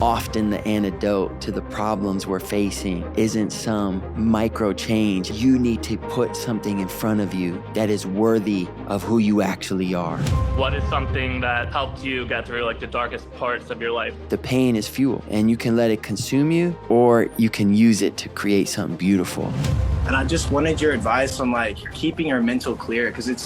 Often the antidote to the problems we're facing isn't some micro change. You need to put something in front of you that is worthy of who you actually are. What is something that helped you get through like the darkest parts of your life? The pain is fuel, and you can let it consume you, or you can use it to create something beautiful. And I just wanted your advice on like keeping your mental clear, because it's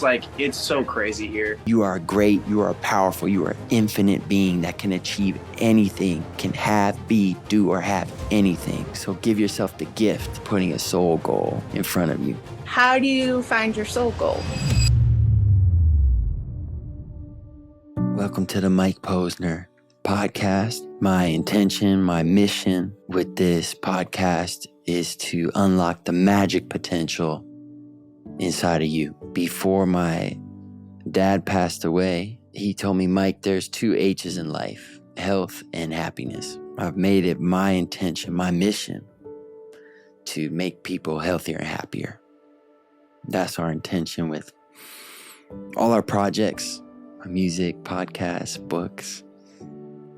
so crazy here. You are great, you are powerful, you are an infinite being that can achieve anything, can have, be, do, or have anything. So give yourself the gift of putting a soul goal in front of you. How do you find your soul goal? Welcome to the Mike Posner Podcast. My intention, my mission with this podcast is to unlock the magic potential inside of you. Before my dad passed away, he told me, Mike, there's 2 H's in life, health and happiness. I've made it my intention, my mission to make people healthier and happier. That's our intention with all our projects, our music, podcasts, books,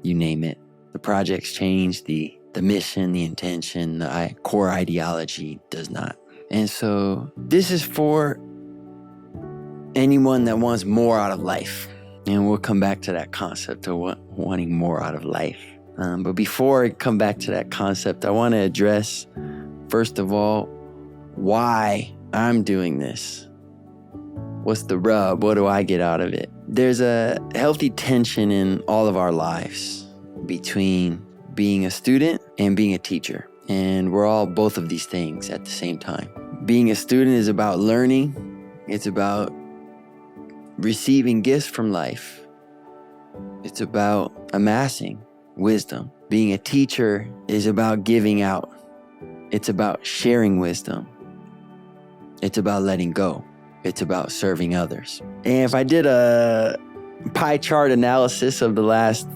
you name it. The projects change, the mission, the intention, the core ideology does not. And so this is for anyone that wants more out of life. And we'll come back to that concept of wanting more out of life. But before I come back to that concept, I want to address, first of all, why I'm doing this. What's the rub? What do I get out of it? There's a healthy tension in all of our lives between being a student and being a teacher. And we're all both of these things at the same time. Being a student is about learning. It's about receiving gifts from life. It's about amassing wisdom. Being a teacher is about giving out. It's about sharing wisdom. It's about letting go. It's about serving others. And if I did a pie chart analysis of the last,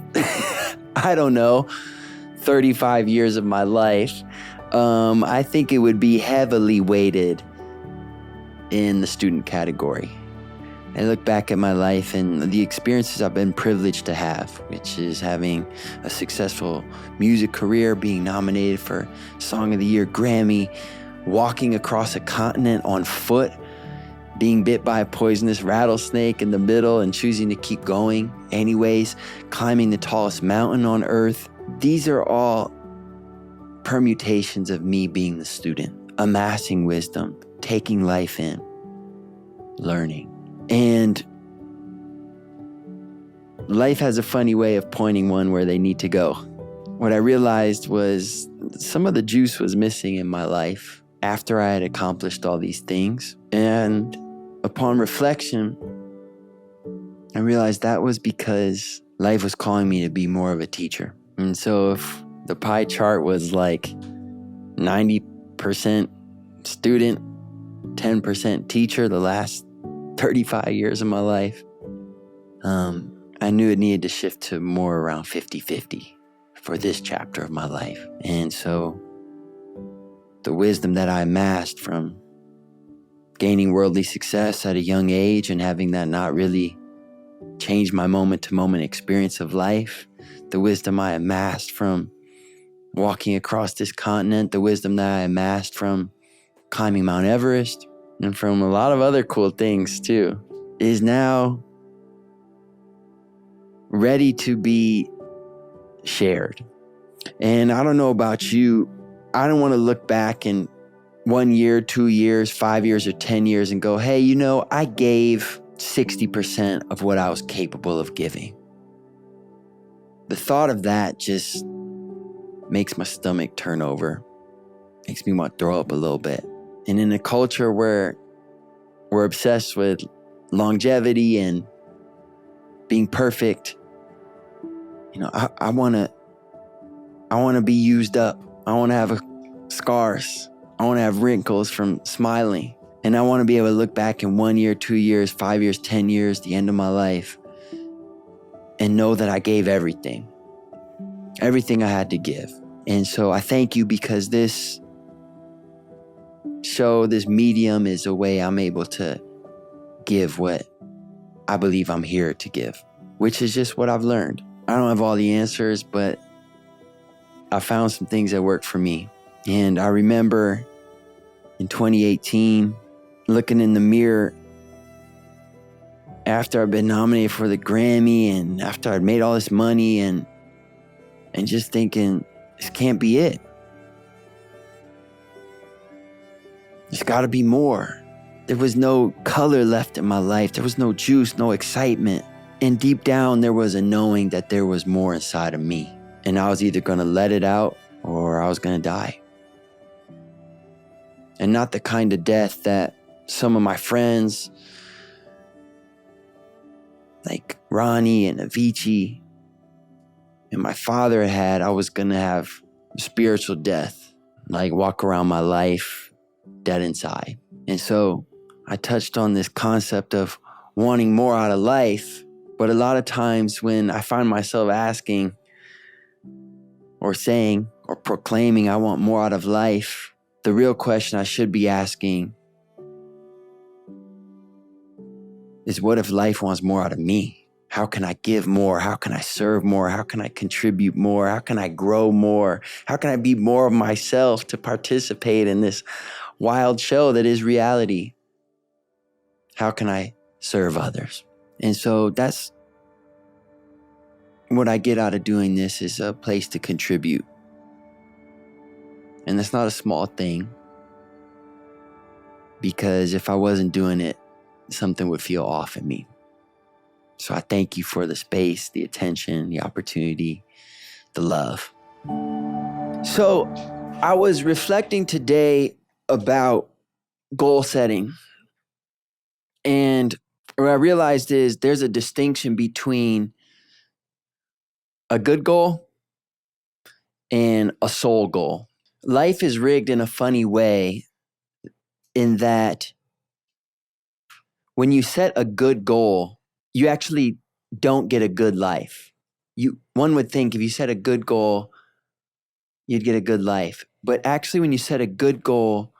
35 years of my life, I think it would be heavily weighted in the student category. I look back at my life and the experiences I've been privileged to have, which is having a successful music career, being nominated for Song of the Year Grammy, walking across a continent on foot, being bit by a poisonous rattlesnake in the middle and choosing to keep going anyways, climbing the tallest mountain on earth. These are all permutations of me being the student, amassing wisdom, taking life in, learning. And life has a funny way of pointing one where they need to go. What I realized was some of the juice was missing in my life after I had accomplished all these things. And upon reflection, I realized that was because life was calling me to be more of a teacher. And so if the pie chart was like 90% student, 10% teacher the last 35 years of my life, I knew it needed to shift to more around 50-50 for this chapter of my life. And so the wisdom that I amassed from gaining worldly success at a young age and having that not really change my moment-to-moment experience of life, the wisdom I amassed from walking across this continent, the wisdom that I amassed from climbing Mount Everest, and from a lot of other cool things too, is now ready to be shared. And I don't know about you, I don't want to look back in 1 year, 2 years, 5 years, or 10 years and go, hey, I gave 60% of what I was capable of giving. The thought of that just makes my stomach turn over, makes me want to throw up a little bit. And in a culture where we're obsessed with longevity and being perfect, I want to be used up. I want to have scars. I want to have wrinkles from smiling. And I want to be able to look back in 1 year, 2 years, 5 years, 10 years, the end of my life, and know that I gave everything I had to give. And so I thank you, because this show, this medium, is a way I'm able to give what I believe I'm here to give, which is just what I've learned. I don't have all the answers, but I found some things that worked for me. And I remember in 2018, looking in the mirror after I'd been nominated for the Grammy and after I'd made all this money and just thinking, this can't be it. There's got to be more. There was no color left in my life. There was no juice, no excitement. And deep down, there was a knowing that there was more inside of me. And I was either going to let it out or I was going to die. And not the kind of death that some of my friends, like Ronnie and Avicii, and my father had. I was going to have spiritual death, like walk around my life dead inside. And so I touched on this concept of wanting more out of life. But a lot of times when I find myself asking or saying or proclaiming I want more out of life, the real question I should be asking is, what if life wants more out of me? How can I give more? How can I serve more? How can I contribute more? How can I grow more? How can I be more of myself to participate in this wild show that is reality? How can I serve others? And so that's what I get out of doing this, is a place to contribute. And that's not a small thing, because if I wasn't doing it, something would feel off in me. So I thank you for the space, the attention, the opportunity, the love. So I was reflecting today about goal setting. And what I realized is there's a distinction between a good goal and a soul goal. Life is rigged in a funny way in that when you set a good goal, you actually don't get a good life. One would think if you set a good goal, you'd get a good life. But actually, when you set a good goal,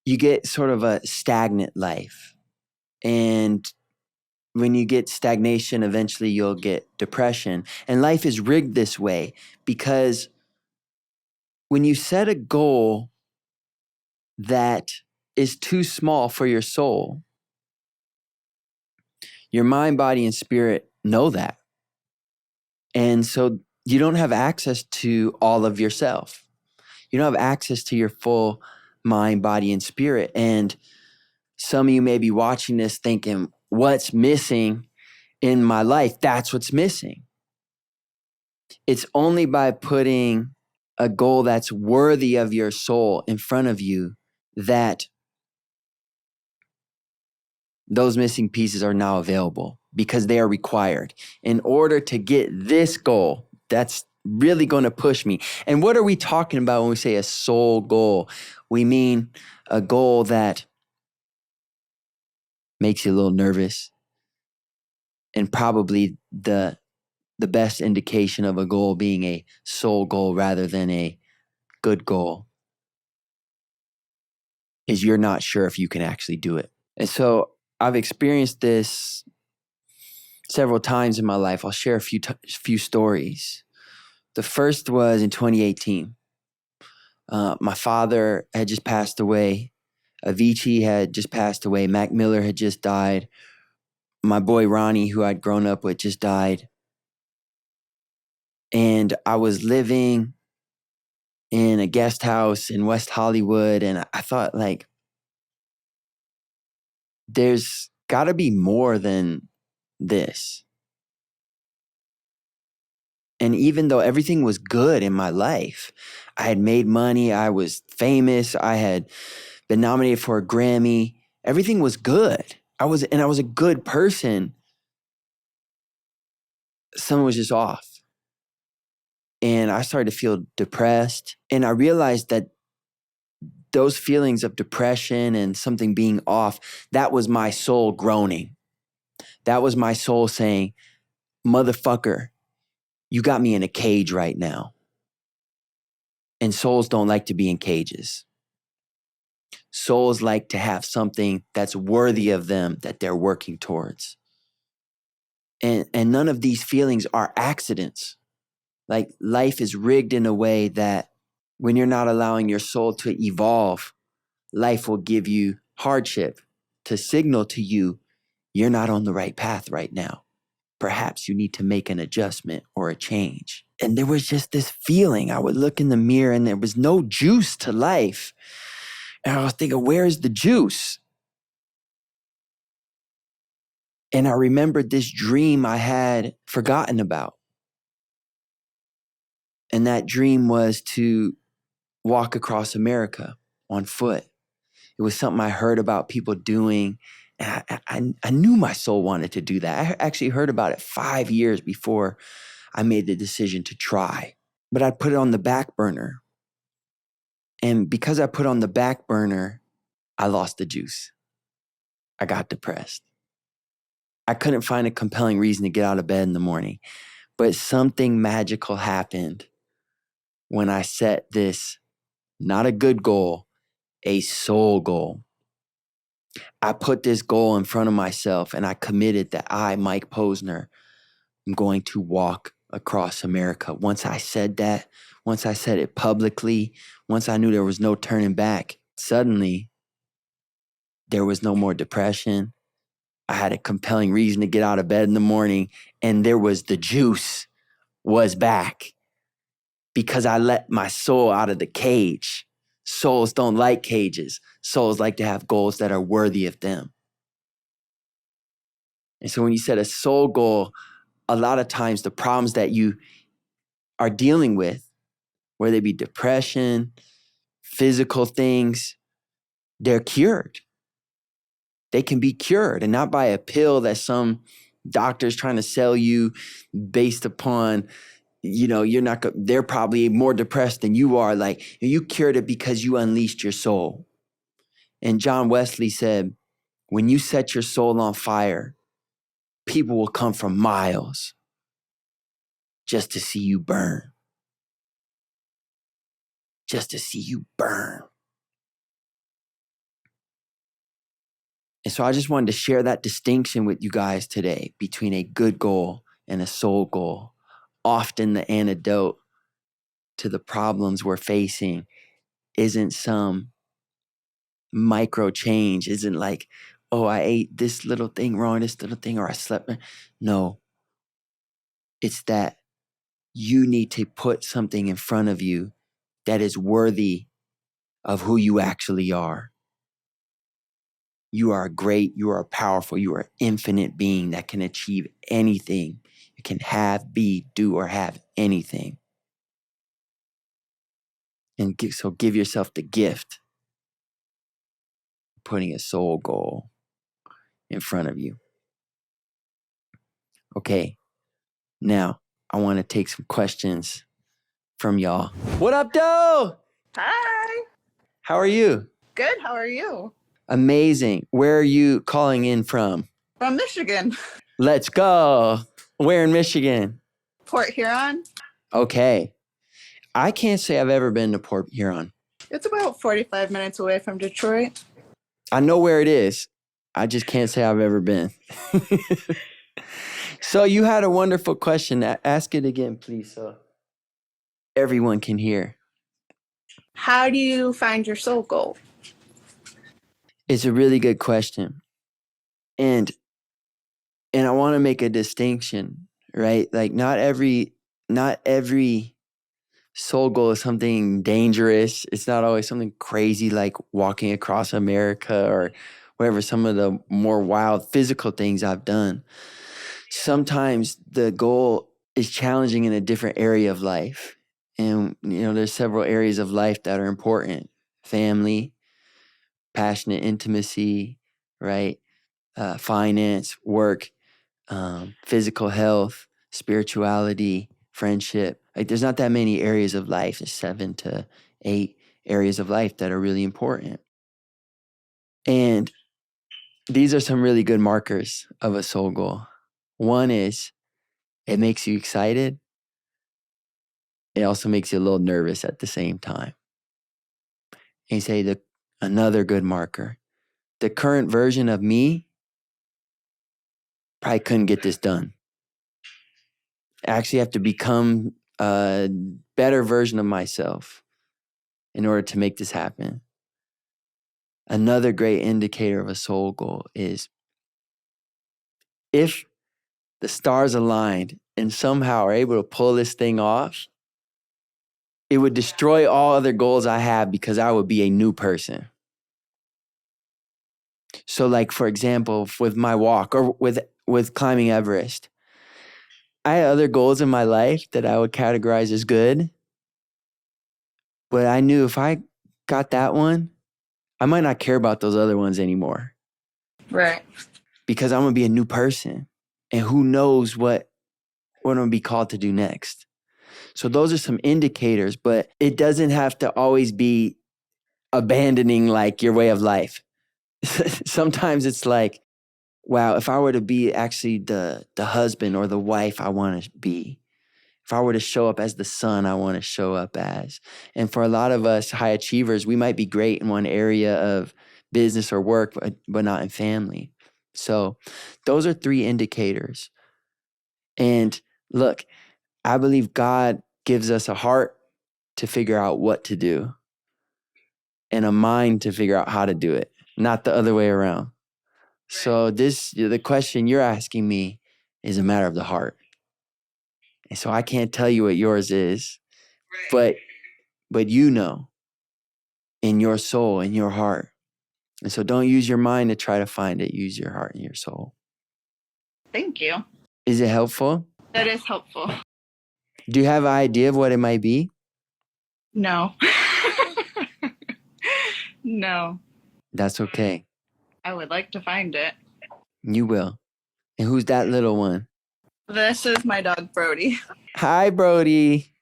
you get sort of a stagnant life. And when you get stagnation, eventually you'll get depression. And life is rigged this way because when you set a goal that is too small for your soul, your mind, body, and spirit know that. And so you don't have access to all of yourself. You don't have access to your full mind, body, and spirit. And some of you may be watching this thinking, what's missing in my life? That's what's missing. It's only by putting a goal that's worthy of your soul in front of you that those missing pieces are now available, because they are required in order to get this goal that's really going to push me. And what are we talking about when we say a soul goal? We mean a goal that makes you a little nervous, and probably the best indication of a goal being a soul goal rather than a good goal is you're not sure if you can actually do it. And so I've experienced this several times in my life. I'll share a few stories. The first was in 2018. My father had just passed away. Avicii had just passed away. Mac Miller had just died. My boy Ronnie, who I'd grown up with, just died. And I was living in a guest house in West Hollywood. And I thought, like, there's got to be more than this. And even though everything was good in my life, I had made money, I was famous, I had been nominated for a Grammy, everything was good. I was a good person. Something was just off. And I started to feel depressed. And I realized that those feelings of depression and something being off, that was my soul groaning. That was my soul saying, motherfucker, you got me in a cage right now. And souls don't like to be in cages. Souls like to have something that's worthy of them that they're working towards. And none of these feelings are accidents. Like life is rigged in a way that when you're not allowing your soul to evolve, life will give you hardship to signal to you, you're not on the right path right now. Perhaps you need to make an adjustment or a change. And there was just this feeling. I would look in the mirror and there was no juice to life. And I was thinking, where's the juice? And I remembered this dream I had forgotten about. And that dream was to walk across America on foot. It was something I heard about people doing. And I knew my soul wanted to do that. I actually heard about it 5 years before I made the decision to try. But I put it on the back burner. And because I put on the back burner, I lost the juice. I got depressed. I couldn't find a compelling reason to get out of bed in the morning. But something magical happened when I set this, not a good goal, a soul goal. I put this goal in front of myself and I committed that I, Mike Posner, am going to walk across America. Once I said that, once I said it publicly, once I knew there was no turning back, suddenly there was no more depression. I had a compelling reason to get out of bed in the morning, and there was the juice was back because I let my soul out of the cage. Souls don't like cages. Souls like to have goals that are worthy of them. And so when you set a soul goal, a lot of times the problems that you are dealing with, whether it be depression, physical things, they're cured. They can be cured, and not by a pill that some doctor's trying to sell you based upon, they're probably more depressed than you are. Like, you cured it because you unleashed your soul. And John Wesley said, when you set your soul on fire, people will come from miles just to see you burn. Just to see you burn. And so I just wanted to share that distinction with you guys today between a good goal and a soul goal. Often the antidote to the problems we're facing isn't some micro change, isn't like, oh, I ate this little thing wrong, this little thing, or I slept. No, it's that you need to put something in front of you that is worthy of who you actually are. You are great, you are powerful, you are an infinite being that can achieve anything. You can have, be, do, or have anything. And so give yourself the gift of putting a soul goal in front of you. Okay, now I want to take some questions from y'all. What up, Doe? Hi. How are you? Good. How are you? Amazing. Where are you calling in from? From Michigan. Let's go. Where in Michigan? Port Huron. Okay. I can't say I've ever been to Port Huron. It's about 45 minutes away from Detroit. I know where it is. I just can't say I've ever been. So you had a wonderful question. Ask it again, please, so everyone can hear. How do you find your soul goal? It's a really good question. And I want to make a distinction, right? Like not every soul goal is something dangerous. It's not always something crazy like walking across America or whatever, some of the more wild physical things I've done. Sometimes the goal is challenging in a different area of life. And, there's several areas of life that are important. Family, passionate intimacy, right? Finance, work, physical health, spirituality, friendship. Like there's not that many areas of life. There's 7 to 8 areas of life that are really important. And these are some really good markers of a soul goal. One is it makes you excited. It also makes you a little nervous at the same time. And you say another good marker. The current version of me probably couldn't get this done. I actually have to become a better version of myself in order to make this happen. Another great indicator of a soul goal is if the stars aligned and somehow are able to pull this thing off, it would destroy all other goals I have because I would be a new person. So like, for example, with my walk or with climbing Everest, I had other goals in my life that I would categorize as good. But I knew if I got that one, I might not care about those other ones anymore. Right. Because I'm going to be a new person. And who knows what I'm going to be called to do next. So those are some indicators, but it doesn't have to always be abandoning like your way of life. Sometimes it's like, wow, if I were to be actually the husband or the wife I want to be, if I were to show up as the son I want to show up as. And for a lot of us high achievers, we might be great in one area of business or work, but not in family. So those are 3 indicators. And look, I believe God gives us a heart to figure out what to do and a mind to figure out how to do it, not the other way around. So the question you're asking me is a matter of the heart. And so I can't tell you what yours is, but you know in your soul, in your heart. And so don't use your mind to try to find it. Use your heart and your soul. Thank you. Is it helpful? That is helpful. Do you have an idea of what it might be? No. No. That's okay. I would like to find it. You will. And who's that little one? This is my dog, Brody. Hi, Brody.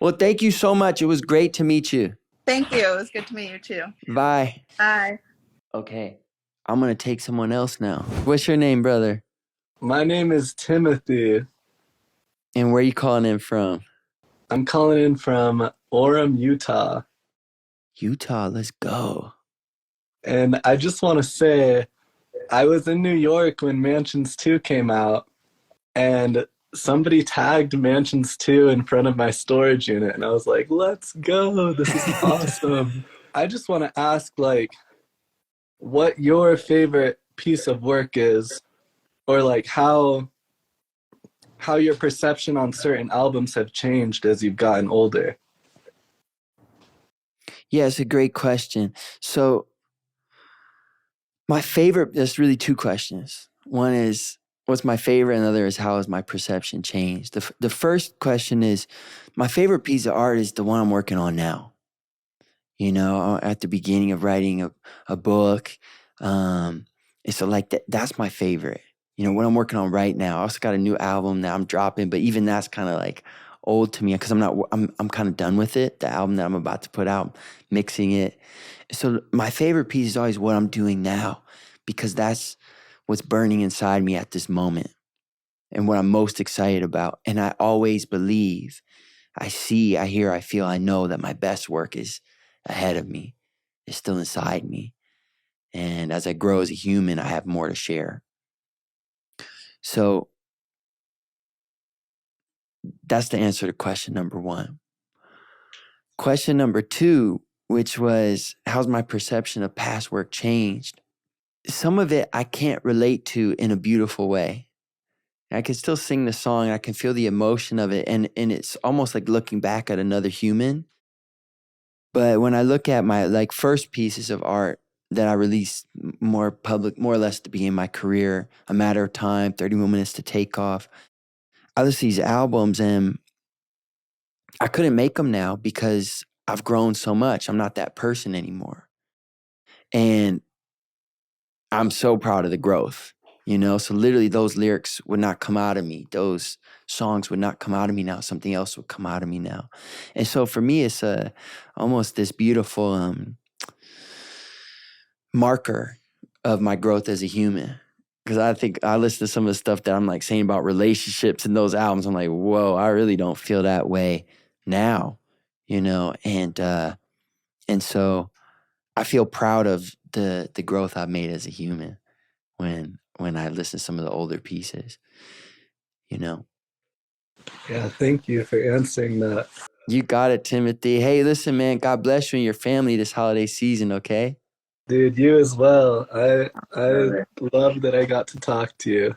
Well, thank you so much. It was great to meet you. Thank you. It was good to meet you too. Bye. Bye. Okay. I'm going to take someone else now. What's your name, brother? My name is Timothy. And where are you calling in from? I'm calling in from Orem, Utah. Utah, let's go. And I just want to say, I was in New York when Mansions 2 came out, and somebody tagged Mansions 2 in front of my storage unit, and I was like, let's go, this is awesome. I just want to ask, like, what your favorite piece of work is, or like how your perception on certain albums have changed as you've gotten older. Yeah, it's a great question. So my favorite, there's really 2 questions. One is, what's my favorite? And the other is, how has my perception changed? The first question is, my favorite piece of art is the one I'm working on now. You know, at the beginning of writing a book. And so like that's my favorite. You know, what I'm working on right now. I also got a new album that I'm dropping, but even that's kind of like old to me because I'm kind of done with it. The album that I'm about to put out, mixing it. So my favorite piece is always what I'm doing now because that's what's burning inside me at this moment and what I'm most excited about. And I always believe, I see, I hear, I feel, I know that my best work is ahead of me. It's still inside me. And as I grow as a human, I have more to share. So that's the answer to question number 1. Question number 2, which was, how's my perception of past work changed? Some of it I can't relate to in a beautiful way. I can still sing the song. I can feel the emotion of it. And it's almost like looking back at another human. But when I look at my like first pieces of art that I released more public, more or less to begin my career, A Matter of Time, 31 Minutes to Take Off, I listen to these albums and I couldn't make them now because I've grown so much. I'm not that person anymore. And I'm so proud of the growth, you know? So literally those lyrics would not come out of me. Those songs would not come out of me now. Something else would come out of me now. And so for me, it's almost this beautiful marker of my growth as a human. Because I think I listen to some of the stuff that I'm like saying about relationships in those albums. I'm like, whoa, I really don't feel that way now, you know? And so I feel proud of the growth I've made as a human when when I listen to some of the older pieces, you know. Yeah, thank you for answering that. You got it, Timothy. Hey, listen, man, God bless you and your family this holiday season, okay? Dude, you as well. I love that I got to talk to you.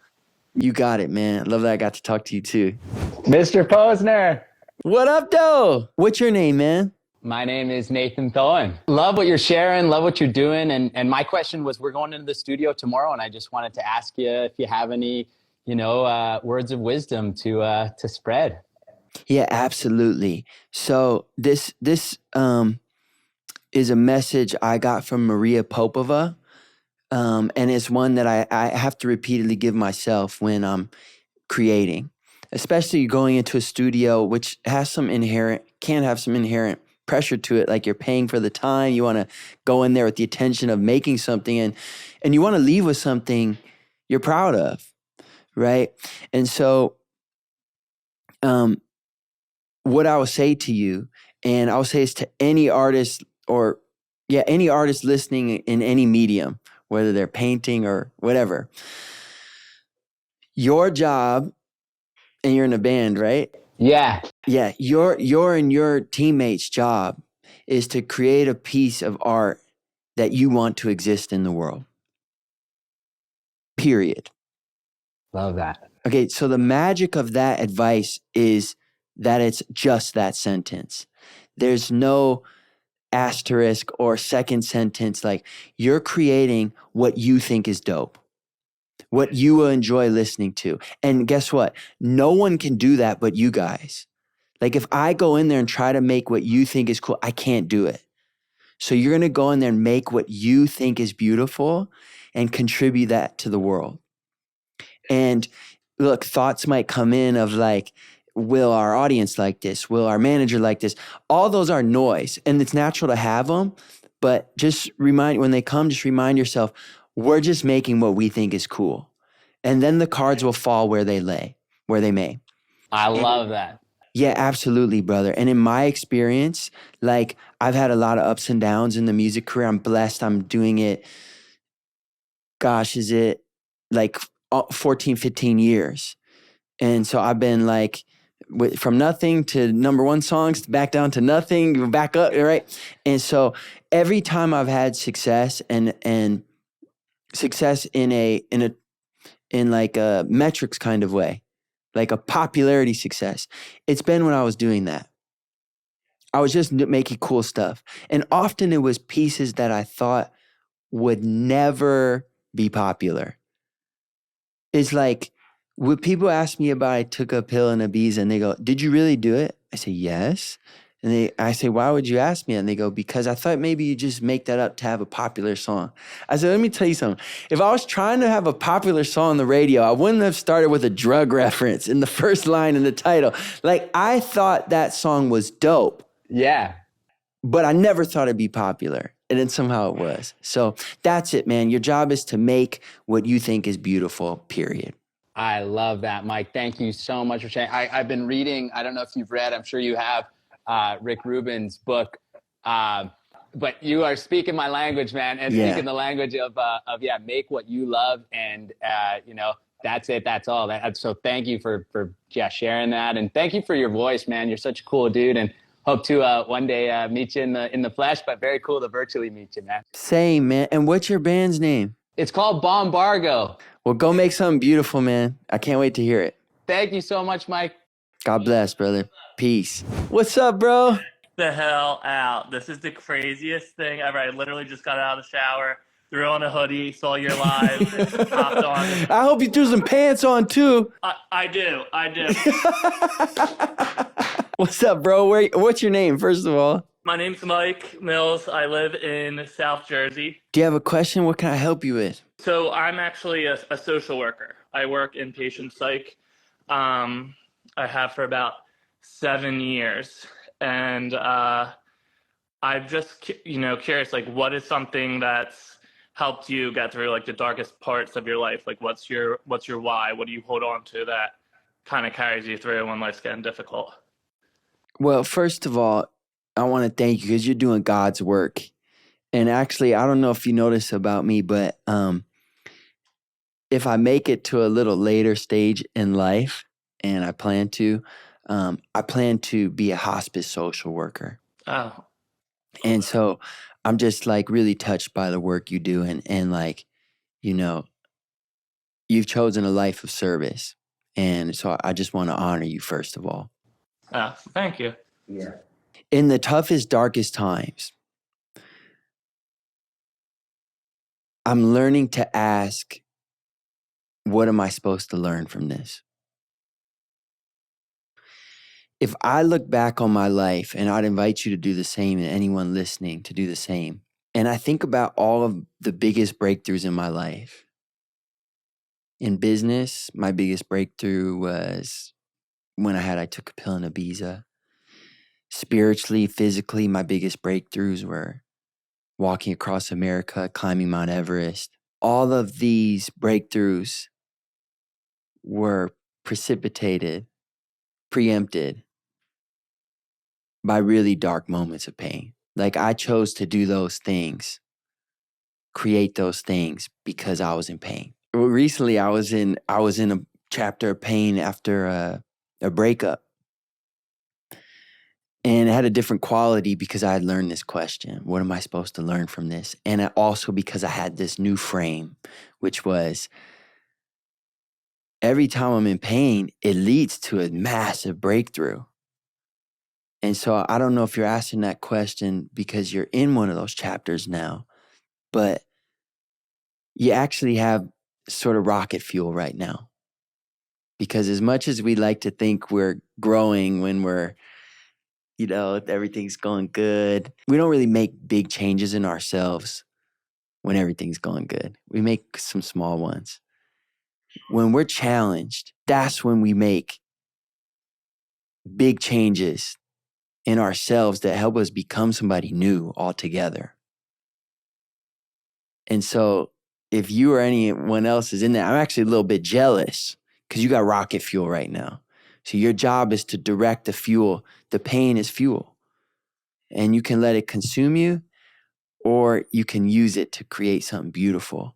You got it, man. I love that I got to talk to you too. Mr. Posner. What up, though? What's your name, man? My name is Nathan Thoen. Love what you're sharing, love what you're doing. And my question was, we're going into the studio tomorrow, and I just wanted to ask you if you have any, words of wisdom to spread. Yeah, absolutely. So this is a message I got from Maria Popova, and it's one that I have to repeatedly give myself when I'm creating, especially going into a studio, which can have some inherent pressure to it. Like, you're paying for the time, you want to go in there with the intention of making something, and you want to leave with something you're proud of, right? And so, what I will say to you, and I'll say this to any artist any artist listening in any medium, whether they're painting or whatever, your job, and you're in a band, right? Yeah. Yeah, your and your teammates' job is to create a piece of art that you want to exist in the world. Period. Love that. Okay, so the magic of that advice is that it's just that sentence. There's no asterisk or second sentence. Like, you're creating what you think is dope, what you will enjoy listening to. And guess what? No one can do that but you guys. Like, if I go in there and try to make what you think is cool, I can't do it. So you're going to go in there and make what you think is beautiful and contribute that to the world. And look, thoughts might come in of like, will our audience like this? Will our manager like this? All those are noise, and it's natural to have them. But when they come, just remind yourself, we're just making what we think is cool. And then the cards will fall where they may. I love that. Yeah, absolutely, brother. And in my experience, like, I've had a lot of ups and downs in the music career. I'm blessed. I'm doing it. Gosh, is it like 14, 15 years? And so I've been like, from nothing to number one songs, back down to nothing, back up, right? And so every time I've had success and success in like a metrics kind of way, like a popularity success, it's been when I was doing that. I was just making cool stuff. And often it was pieces that I thought would never be popular. It's like, would people ask me about I took a pill in Ibiza, and they go, did you really do it? I say, yes. And I say, why would you ask me? And they go, because I thought maybe you just make that up to have a popular song. I said, let me tell you something. If I was trying to have a popular song on the radio, I wouldn't have started with a drug reference in the first line in the title. Like, I thought that song was dope. Yeah. But I never thought it'd be popular. And then somehow it was. So that's it, man. Your job is to make what you think is beautiful, period. I love that, Mike. Thank you so much for sharing. I've been reading, I don't know if you've read, I'm sure you have, Rick Rubin's book. But you are speaking my language, man, and speaking the language of make what you love. And, that's it. That's all. So thank you for sharing that. And thank you for your voice, man. You're such a cool dude. And hope to one day meet you in the flesh, but very cool to virtually meet you, man. Same, man. And what's your band's name? It's called Bombargo. Well, go make something beautiful, man. I can't wait to hear it. Thank you so much, Mike. God bless, brother. Peace. What's up, bro? The hell out. This is the craziest thing ever. I literally just got out of the shower, threw on a hoodie, saw your live, hopped on. I hope you threw some pants on, too. I do. What's up, bro? What's your name, first of all? My name's Mike Mills. I live in South Jersey. Do you have a question? What can I help you with? So I'm actually a social worker. I work in patient psych. I have for about 7 years. And I'm just, curious, like, what is something that's helped you get through, like, the darkest parts of your life? Like, what's your why? What do you hold on to that kind of carries you through when life's getting difficult? Well, first of all, I want to thank you because you're doing God's work. And actually, I don't know if you notice about me, but if I make it to a little later stage in life, and I plan to be a hospice social worker. Oh, And so I'm just like really touched by the work you do, and like, you know, you've chosen a life of service. And so I just want to honor you, first of all. thank you. Yeah. In the toughest, darkest times, I'm learning to ask, what am I supposed to learn from this? If I look back on my life, and I'd invite you to do the same, and anyone listening to do the same, and I think about all of the biggest breakthroughs in my life. In business, my biggest breakthrough was when I took a pill in Ibiza. Spiritually, physically, my biggest breakthroughs were walking across America, climbing Mount Everest. All of these breakthroughs were preempted by really dark moments of pain. Like, I chose to do those things, create those things, because I was in pain. Recently, I was in a chapter of pain after a breakup. And it had a different quality because I had learned this question: what am I supposed to learn from this? And also because I had this new frame, which was, every time I'm in pain, it leads to a massive breakthrough. And so I don't know if you're asking that question because you're in one of those chapters now, but you actually have sort of rocket fuel right now. Because as much as we like to think we're growing when we're, everything's going good, we don't really make big changes in ourselves when everything's going good. We make some small ones. When we're challenged, that's when we make big changes in ourselves that help us become somebody new altogether. And so if you or anyone else is in there, I'm actually a little bit jealous because you got rocket fuel right now. So your job is to direct the fuel. The pain is fuel. And you can let it consume you, or you can use it to create something beautiful.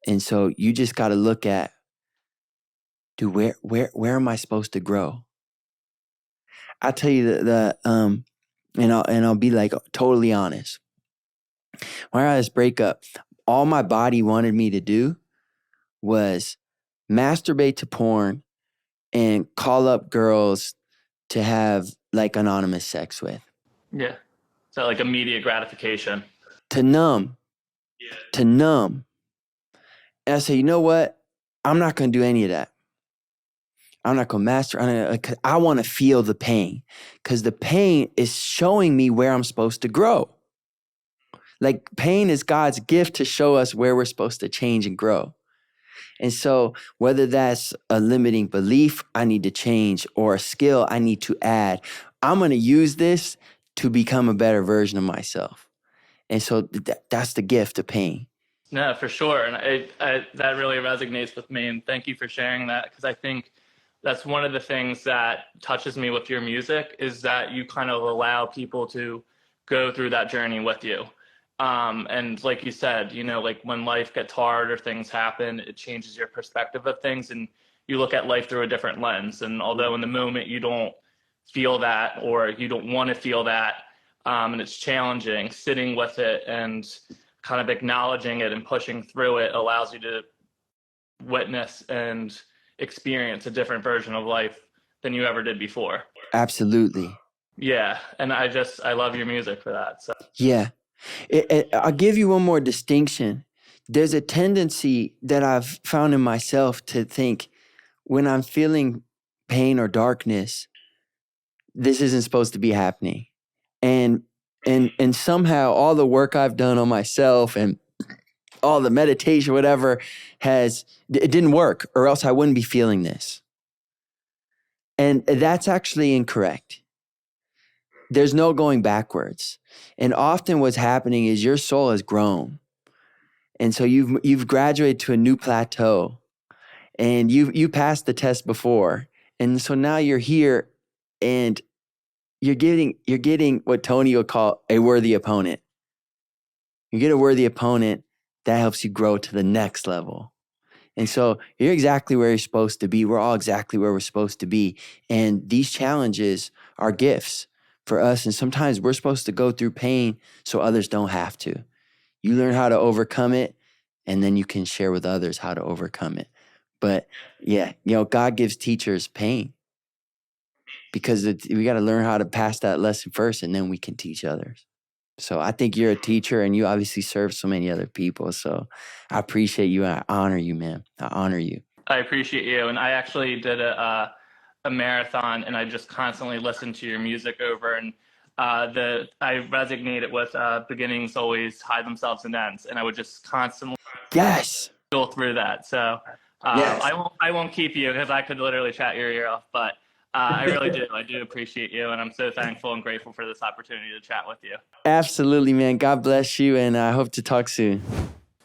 And so you just got to look at, where am I supposed to grow? I'll tell you and I'll be like totally honest. When I had this breakup, all my body wanted me to do was masturbate to porn and call up girls to have like anonymous sex with. Yeah. So like immediate gratification. To numb. And I say, you know what? I'm not going to do any of that. I'm not going to master. I want to feel the pain, because the pain is showing me where I'm supposed to grow. Like, pain is God's gift to show us where we're supposed to change and grow. And so whether that's a limiting belief I need to change or a skill I need to add, I'm going to use this to become a better version of myself. And so that's the gift of pain. No, for sure. And that really resonates with me. And thank you for sharing that, because I think that's one of the things that touches me with your music, is that you kind of allow people to go through that journey with you. And like you said, like when life gets hard or things happen, it changes your perspective of things, and you look at life through a different lens. And although in the moment you don't feel that, or you don't want to feel that, and it's challenging, sitting with it and kind of acknowledging it and pushing through it allows you to witness and experience a different version of life than you ever did before. Absolutely. Yeah. And I love your music for that. So yeah. I'll give you one more distinction. There's a tendency that I've found in myself to think, when I'm feeling pain or darkness, this isn't supposed to be happening. And somehow all the work I've done on myself and all the meditation, whatever, it didn't work, or else I wouldn't be feeling this. And that's actually incorrect. There's no going backwards. And often what's happening is your soul has grown. And so you've graduated to a new plateau, and you passed the test before. And so now you're here, and you're getting what Tony would call a worthy opponent. You get a worthy opponent that helps you grow to the next level. And so you're exactly where you're supposed to be. We're all exactly where we're supposed to be. And these challenges are gifts for us. And sometimes we're supposed to go through pain so others don't have to. You learn how to overcome it, and then you can share with others how to overcome it. But yeah, God gives teachers pain because we got to learn how to pass that lesson first, and then we can teach others. So I think you're a teacher, and you obviously serve so many other people. So I appreciate you. I honor you, man. I honor you. I appreciate you. And I actually did a marathon, and I just constantly listened to your music over. And I resonated with beginnings always hide themselves in ends. And I would just constantly go through that. So I won't keep you because I could literally chat your ear off. But I really do. I do appreciate you. And I'm so thankful and grateful for this opportunity to chat with you. Absolutely, man. God bless you. And I hope to talk soon.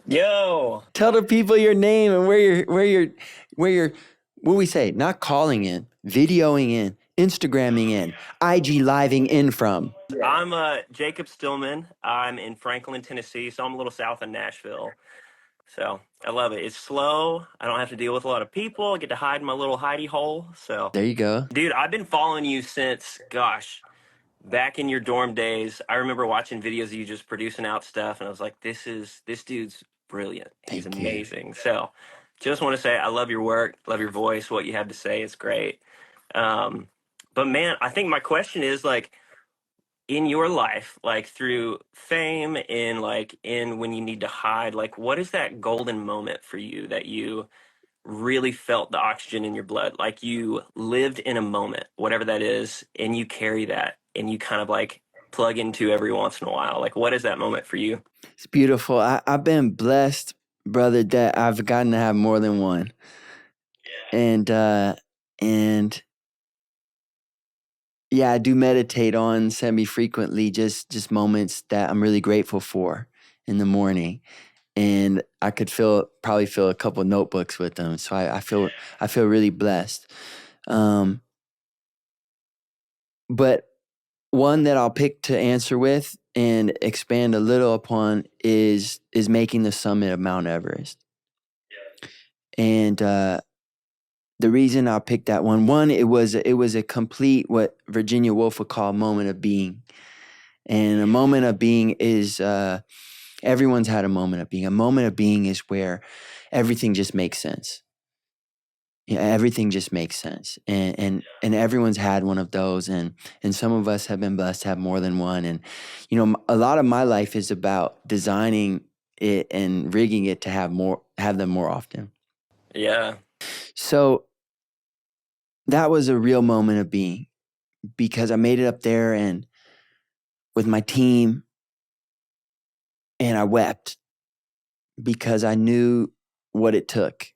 Yo, tell the people your name and where you're, what we say, not calling in, videoing in, Instagramming in, IG living in from. I'm Jacob Stillman. I'm in Franklin, Tennessee, so I'm a little south of Nashville. So I love it. It's slow. I don't have to deal with a lot of people. I get to hide in my little hidey hole. So there you go. Dude, I've been following you since, back in your dorm days. I remember watching videos of you just producing out stuff, and I was like, this dude's brilliant. He's amazing. So just want to say I love your work, love your voice, what you have to say. It's great. But man, I think my question is, like, in your life, like through fame and like in when you need to hide, like what is that golden moment for you that you really felt the oxygen in your blood? Like you lived in a moment, whatever that is, and you carry that and you kind of like plug into every once in a while. Like what is that moment for you? It's beautiful. I've been blessed, brother, that I've gotten to have more than one. And yeah, I do meditate on semi-frequently, just moments that I'm really grateful for in the morning. And I could probably fill a couple notebooks with them. So I feel really blessed. But one that I'll pick to answer with and expand a little upon is making the summit of Mount Everest. And the reason I'll pick that one, it was a complete, what Virginia Woolf would call, moment of being. And a moment of being is, everyone's had a moment of being. A moment of being is where everything just makes sense. Yeah, everything just makes sense. And everyone's had one of those. And some of us have been blessed to have more than one. And, a lot of my life is about designing it and rigging it to have them more often. Yeah. So that was a real moment of being, because I made it up there and with my team, and I wept because I knew what it took.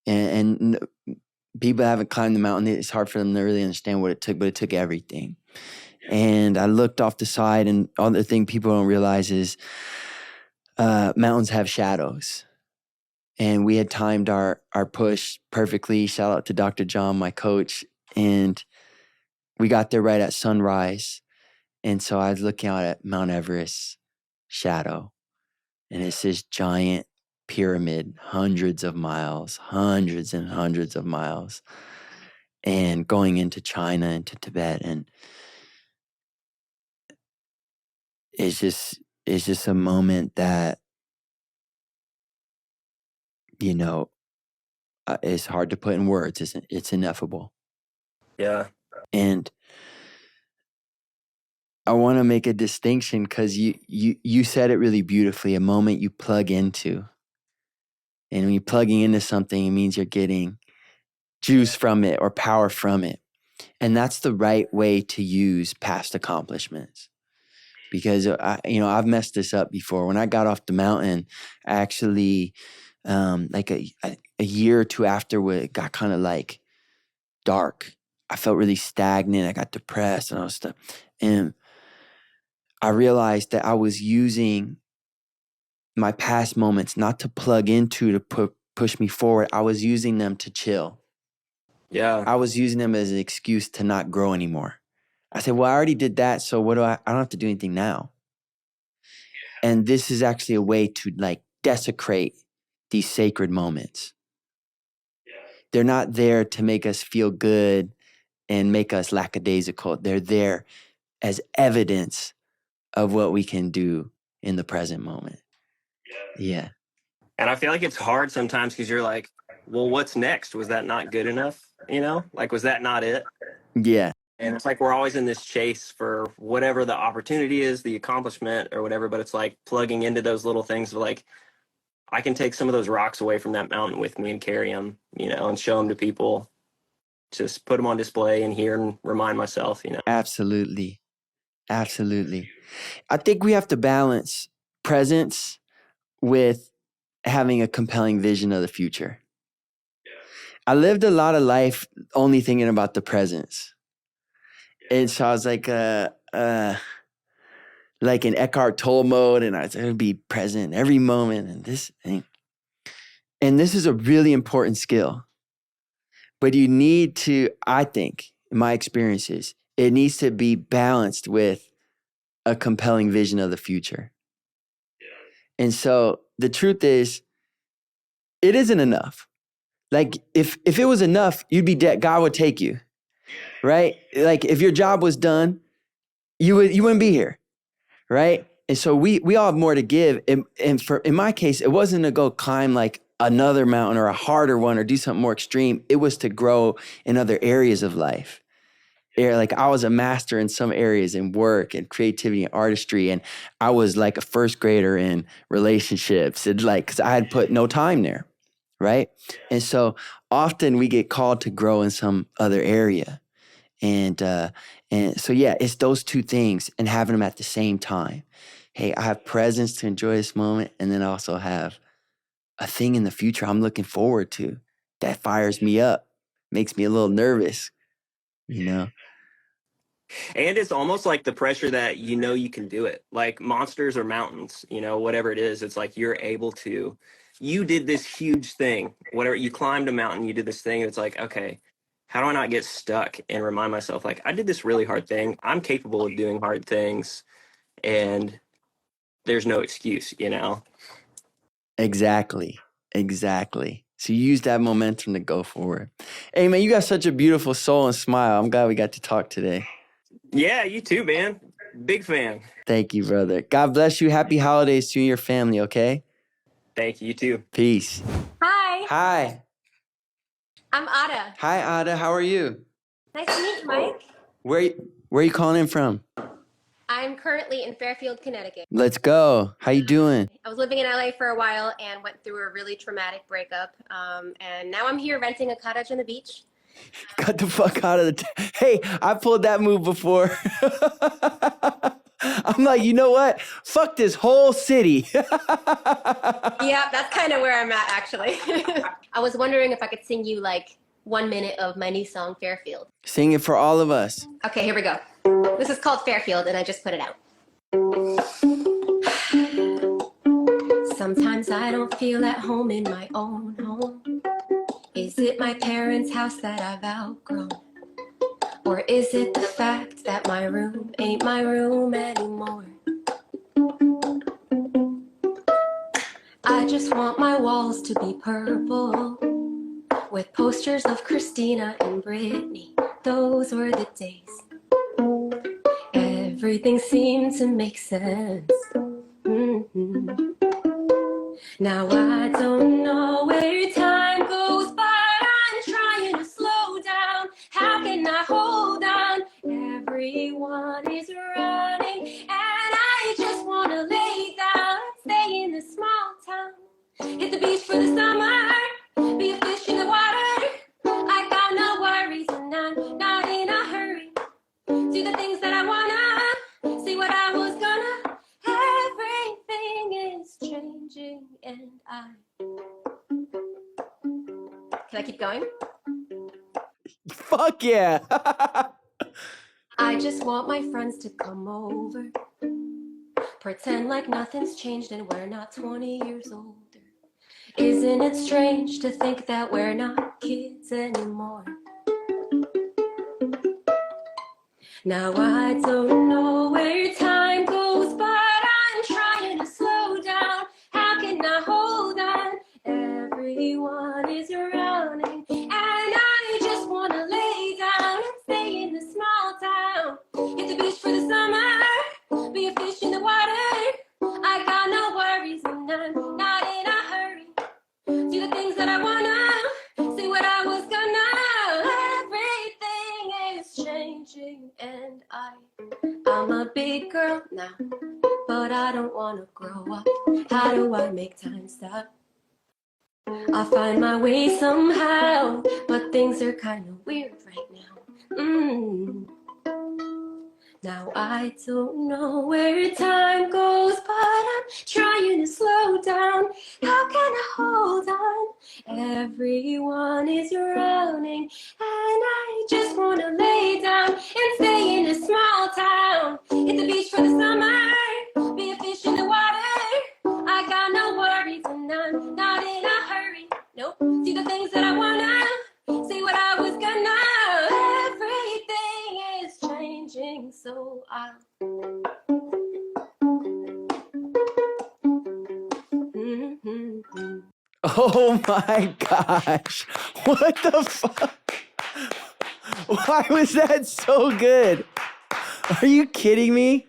And people haven't climbed the mountain. It's hard for them to really understand what it took, but it took everything. And I looked off the side, and all the thing people don't realize is mountains have shadows. And we had timed our push perfectly. Shout out to Dr. John, my coach. And we got there right at sunrise. And so I was looking out at Mount Everest's shadow. And it's this giant pyramid, hundreds and hundreds of miles. And going into China, into Tibet. And it's just a moment that, it's hard to put in words. It's ineffable. Yeah. And I want to make a distinction because you said it really beautifully, a moment you plug into. And when you're plugging into something, it means you're getting juice from it or power from it. And that's the right way to use past accomplishments. Because, I've messed this up before. When I got off the mountain, I actually, like a year or two after, it got kind of like dark. I felt really stagnant. I got depressed and all that stuff. And I realized that I was using my past moments not to plug into to push me forward. I was using them to chill. Yeah. I was using them as an excuse to not grow anymore. I said, well, I already did that, so what I don't have to do anything now. And this is actually a way to like desecrate these sacred moments. They're not there to make us feel good and make us lackadaisical. They're there as evidence of what we can do in the present moment. Yeah. And I feel like it's hard sometimes because you're like, well, what's next? Was that not good enough? You know, like, was that not it? Yeah. And it's like we're always in this chase for whatever the opportunity is, the accomplishment or whatever. But it's like plugging into those little things of like, I can take some of those rocks away from that mountain with me and carry them, you know, and show them to people. Just put them on display and hear and remind myself, you know. Absolutely. Absolutely. I think we have to balance presence with having a compelling vision of the future. I lived a lot of life only thinking about the presence. And so I was like in Eckhart Tolle mode, and I was going to be present every moment and this thing. And this is a really important skill. But you need to, I think, in my experiences, it needs to be balanced with a compelling vision of the future. And so the truth is, it isn't enough. Like if it was enough, you'd be dead. God would take you, right? Like if your job was done, you wouldn't be here, right? And so we all have more to give. And in my case, it wasn't to go climb like another mountain or a harder one or do something more extreme. It was to grow in other areas of life. Like I was a master in some areas in work and creativity and artistry. And I was like a first grader in relationships. It's like, cause I had put no time there. Right. And so often we get called to grow in some other area. And so, yeah, it's those two things and having them at the same time. Hey, I have presence to enjoy this moment. And then also have a thing in the future I'm looking forward to that fires me up, makes me a little nervous, you know? And it's almost like the pressure that, you know, you can do it, like monsters or mountains, you know, whatever it is. It's like you're able to, you did this huge thing, whatever, you climbed a mountain, you did this thing. It's like, okay, how do I not get stuck and remind myself, like, I did this really hard thing. I'm capable of doing hard things and there's no excuse, you know? Exactly. So you use that momentum to go forward. Hey, man, you got such a beautiful soul and smile. I'm glad we got to talk today. Yeah, you too, man. Big fan. Thank you, brother. God bless you. Happy holidays to you and your family, okay? Thank you, you too. Peace. Hi, Hi. I'm Ada. Hi, Ada. How are you? Nice to meet you, Mike. Where are you calling in from? I'm currently in Fairfield, Connecticut. Let's go. How you doing? I was living in LA for a while and went through a really traumatic breakup. And now I'm here renting a cottage on the beach. Got the fuck out of the... Hey, I pulled that move before. I'm like, you know what? Fuck this whole city. Yeah, that's kind of where I'm at, actually. I was wondering if I could sing you like 1 minute of my new song, Fairfield. Sing it for all of us. Okay, here we go. This is called Fairfield, and I just put it out. Sometimes I don't feel at home in my own home. Is it my parents' house that I've outgrown? Or is it the fact that my room ain't my room anymore? I just want my walls to be purple, with posters of Christina and Britney. Those were the days. Everything seemed to make sense. Now I don't know where time goes, but I'm trying to slow down. How can I hold on? Everyone is running, and I just want to lay down, stay in this small town, hit the beach for the summer, be a fish in the water. I got no worries, and I'm not in a hurry. Do the things that I wanna, see what I was gonna. Everything is changing, and Can I keep going? Fuck yeah. I just want my friends to come over, pretend like nothing's changed and we're not 20 years older. Isn't it strange to think that we're not kids anymore? Now I don't know where time goes, but I'm trying to slow down. How can I hold on? I'm a big girl now, but I don't want to grow up. How do I make time stop? I find my way somehow, but things are kind of weird right now. Now I don't know where time goes, but I'm trying to slow down. How can I hold on? Everyone is drowning, and I just want to lay down and stay in a small town. Hit the beach for the summer, be a fish in the water. I got no worries and I'm not in a hurry. Nope, see the things that I wanna, see what I was gonna. Everything is changing, so I. Oh my gosh. What the fuck? Why was that so good? Are you kidding me?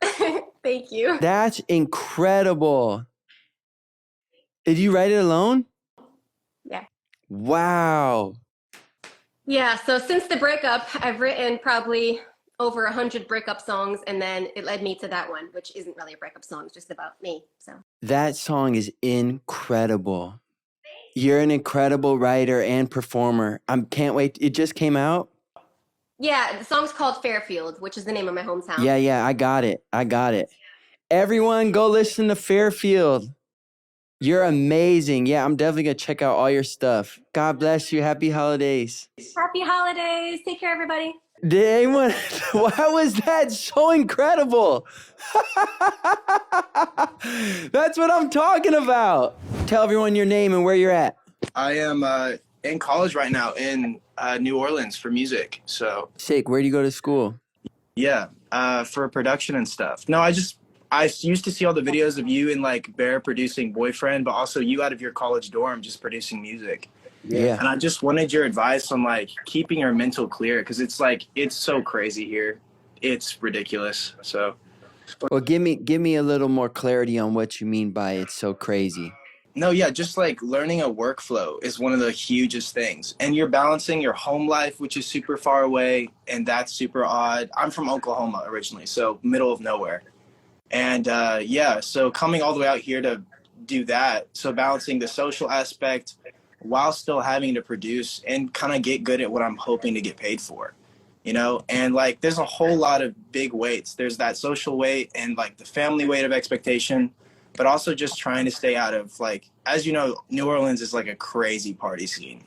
Thank you. That's incredible. Did you write it alone? Yeah. Wow. Yeah, so since the breakup, I've written probably over 100 breakup songs, and then it led me to that one, which isn't really a breakup song, it's just about me. So That song is incredible. You're an incredible writer and performer. I can't wait. It just came out? yeah, the song's called Fairfield, which is the name of my hometown. Yeah, I got it. Everyone go listen to Fairfield. You're amazing. Yeah, I'm definitely going to check out all your stuff. God bless you. Happy holidays. Happy holidays. Take care, everybody. Did anyone, why was that so incredible? That's what I'm talking about. Tell everyone your name and where you're at. I am in college right now in New Orleans for music. So Sick. Where do you go to school? yeah, for production and stuff. No, I used to see all the videos of you and like Bear producing Boyfriend, but also you out of your college dorm just producing music. Yeah. And I just wanted your advice on like keeping your mental clear, because it's like it's so crazy here. It's ridiculous. So Well, give me a little more clarity on what you mean by it's so crazy. no, yeah, just like learning a workflow is one of the hugest things. And you're balancing your home life, which is super far away, and that's super odd. I'm from Oklahoma originally, so middle of nowhere. And yeah, so coming all the way out here to do that, so balancing the social aspect while still having to produce and kind of get good at what I'm hoping to get paid for, you know? And like there's a whole lot of big weights. There's that social weight and like the family weight of expectation, but also just trying to stay out of like, as you know, New Orleans is like a crazy party scene,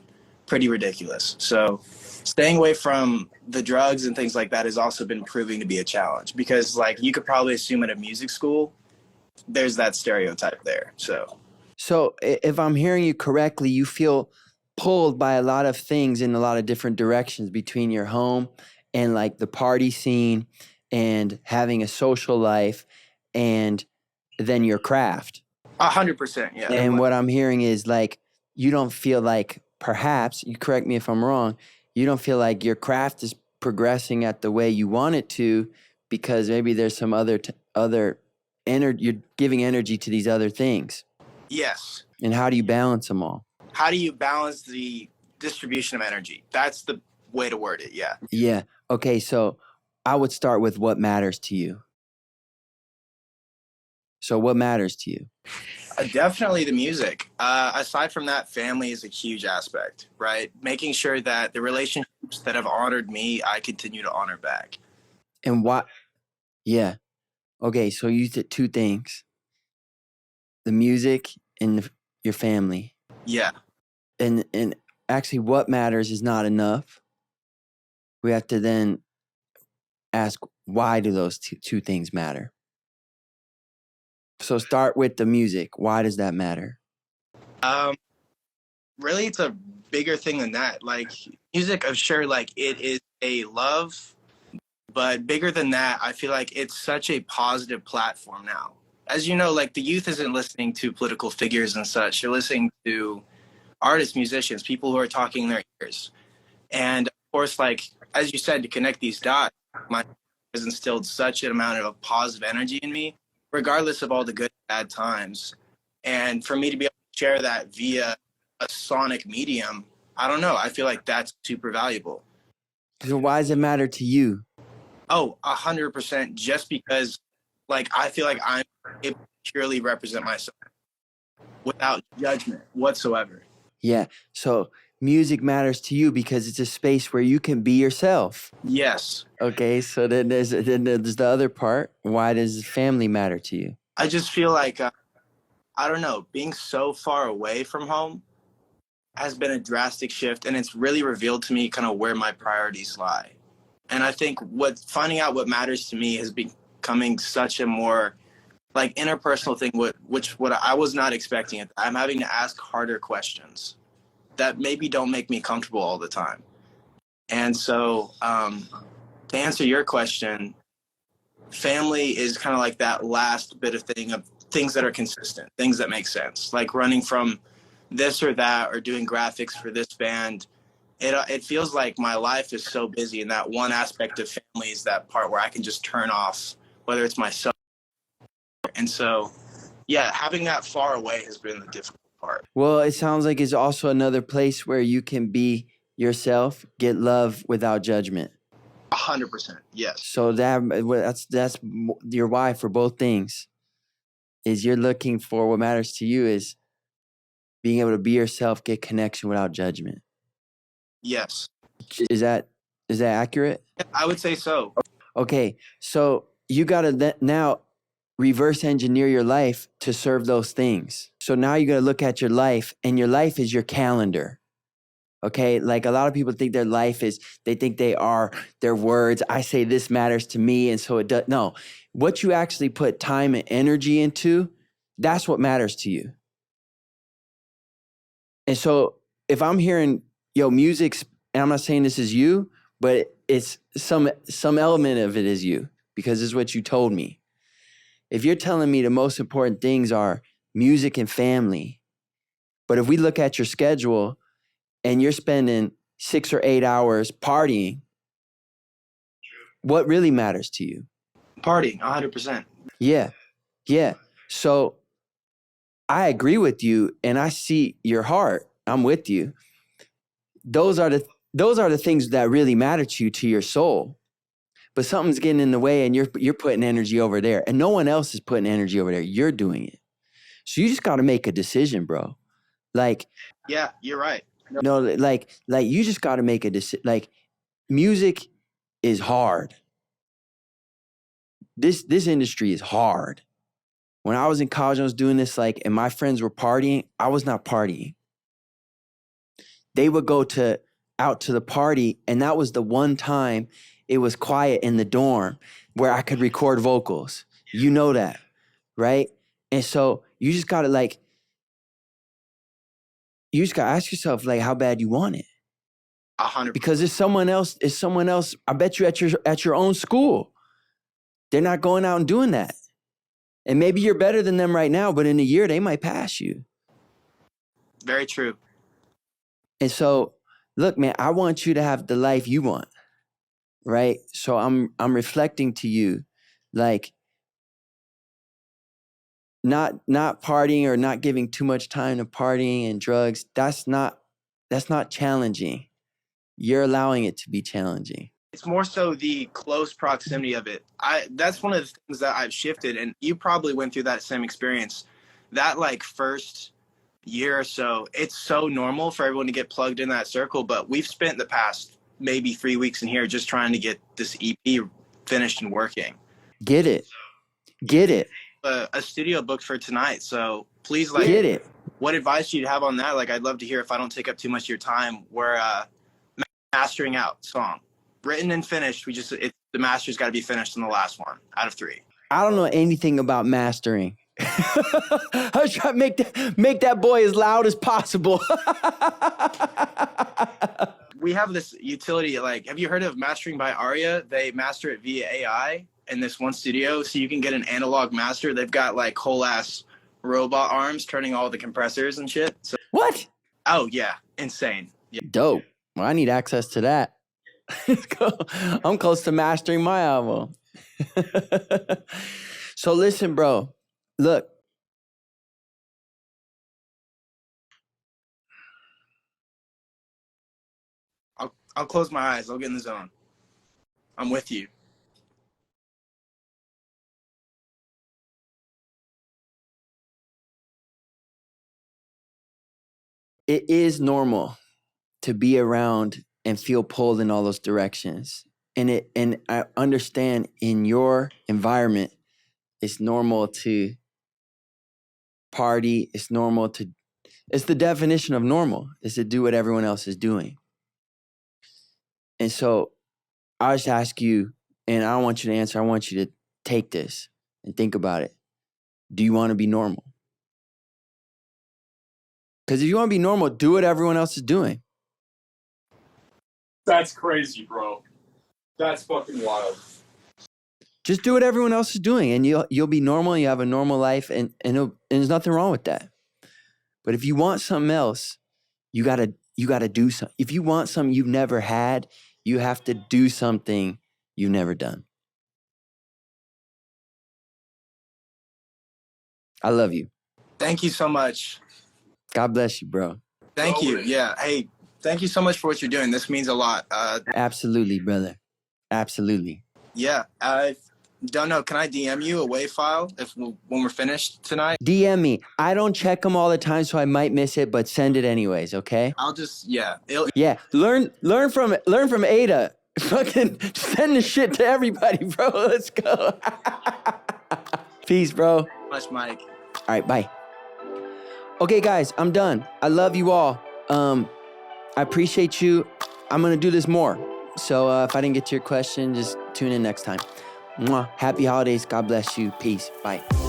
pretty ridiculous. So staying away from the drugs and things like that has also been proving to be a challenge, because like you could probably assume at a music school, there's that stereotype there. So if I'm hearing you correctly, you feel pulled by a lot of things in a lot of different directions between your home and like the party scene and having a social life and then your craft. 100%, yeah. And what I'm hearing is like, you don't feel like, perhaps, you correct me if I'm wrong, you don't feel like your craft is progressing at the way you want it to, because maybe there's some other energy, you're giving energy to these other things. Yes. And how do you balance them all? How do you balance the distribution of energy? That's the way to word it, yeah. Yeah. Okay, so I would start with what matters to you. So what matters to you? Definitely the music. Aside from that, family is a huge aspect, right? Making sure that the relationships that have honored me, I continue to honor back. And what? Yeah. Okay, so you did two things. The music and your family. Yeah. And actually what matters is not enough. We have to then ask, why do those two things matter? So start with the music. Why does that matter? Really, it's a bigger thing than that. Like music, I'm sure like it is a love, but bigger than that, I feel like it's such a positive platform now. As you know, like the youth isn't listening to political figures and such. You're listening to artists, musicians, people who are talking their ears. And of course, like, as you said, to connect these dots, my has instilled such an amount of positive energy in me, regardless of all the good and bad times. And for me to be able to share that via a sonic medium, I don't know. I feel like that's super valuable. So why does it matter to you? Oh, 100%. Just because, like, I feel like I'm able to purely represent myself without judgment whatsoever. Yeah. So music matters to you because it's a space where you can be yourself. Yes. Okay. So then there's the other part. Why does family matter to you? I just feel like, I don't know, being so far away from home has been a drastic shift, and it's really revealed to me kind of where my priorities lie. And I think finding out what matters to me has becoming such a more like interpersonal thing, which I was not expecting it. I'm having to ask harder questions that maybe don't make me comfortable all the time. And so, to answer your question, family is kind of like that last bit of things that are consistent, things that make sense, like running from this or that or doing graphics for this band. It feels like my life is so busy, and that one aspect of family is that part where I can just turn off, whether it's myself. And so, yeah, having that far away has been the difficult part. Well, it sounds like it's also another place where you can be yourself, get love without judgment. 100%, yes. So that's your why for both things. Is you're looking for what matters to you is being able to be yourself, get connection without judgment. Yes. Is that accurate? I would say so. Okay, so you got to now reverse engineer your life to serve those things. So now you got to look at your life, and your life is your calendar. Okay, like a lot of people think their life is, they think they are their words. I say this matters to me, and so it does. No, what you actually put time and energy into, that's what matters to you. And so if I'm hearing, music's, and I'm not saying this is you, but it's some element of it is you, because this is what you told me. If you're telling me the most important things are music and family, but if we look at your schedule and you're spending 6 or 8 hours partying, what really matters to you? Partying, 100%. Yeah. So I agree with you, and I see your heart. I'm with you. Those are the things that really matter to you, to your soul. But something's getting in the way, and you're putting energy over there, and no one else is putting energy over there. You're doing it. So you just got to make a decision, bro. Like, yeah, you're right. No, like you just got to make a decision. Like, music is hard. This industry is hard. When I was in college, I was doing this, and my friends were partying. I was not partying. They would go out to the party, and that was the one time it was quiet in the dorm where I could record vocals. You know that, right? And so you just got to ask yourself, how bad you want it. 100%. Because there's someone else, I bet you at your own school, they're not going out and doing that. And maybe you're better than them right now, but in a year they might pass you. Very true. And so, look, man, I want you to have the life you want, right? So I'm reflecting to you, not partying or not giving too much time to partying and drugs. That's not challenging. You're allowing it to be challenging. It's more so the close proximity of it. That's one of the things that I've shifted, and you probably went through that same experience. That first year or so, it's so normal for everyone to get plugged in that circle, but we've spent the past maybe 3 weeks in here just trying to get this EP finished and working. Get it. A studio booked for tonight, so please get it. What advice do you have on that? I'd love to hear, if I don't take up too much of your time. We're mastering out song, written and finished. The master's got to be finished in the last one out of 3. I don't know anything about mastering. I was trying to make that boy as loud as possible. We have this utility, have you heard of mastering by Aria? They master it via AI in this one studio, so you can get an analog master. They've got whole ass robot arms turning all the compressors and shit. So, what? Oh yeah, insane. Yeah. Dope. Well, I need access to that. I'm close to mastering my album. So listen, bro. Look. I'll close my eyes. I'll get in the zone. I'm with you. it is normal to be around and feel pulled in all those directions. And I understand in your environment, it's normal to party. It's the definition of normal, is to do what everyone else is doing. And so I just ask you, and I don't want you to answer, I want you to take this and think about it. Do you want to be normal? Because if you want to be normal, do what everyone else is doing. That's crazy, bro. That's fucking wild. Just do what everyone else is doing, and you'll be normal. And you have a normal life, and there's nothing wrong with that. But if you want something else, you gotta do something. If you want something you've never had, you have to do something you've never done. I love you. Thank you so much. God bless you, bro. Thank you. Yeah. Hey, thank you so much for what you're doing. This means a lot. Absolutely, brother. Absolutely. Yeah. I don't know. Can I DM you a WAV file when we're finished tonight? DM me. I don't check them all the time, so I might miss it, but send it anyways, okay? I'll just, yeah. Learn from Ada. Fucking send the shit to everybody, bro. Let's go. Peace, bro. Much, Mike. All right, bye. Okay, guys, I'm done. I love you all. I appreciate you. I'm going to do this more. So if I didn't get to your question, just tune in next time. Mwah. Happy holidays. God bless you. Peace. Bye.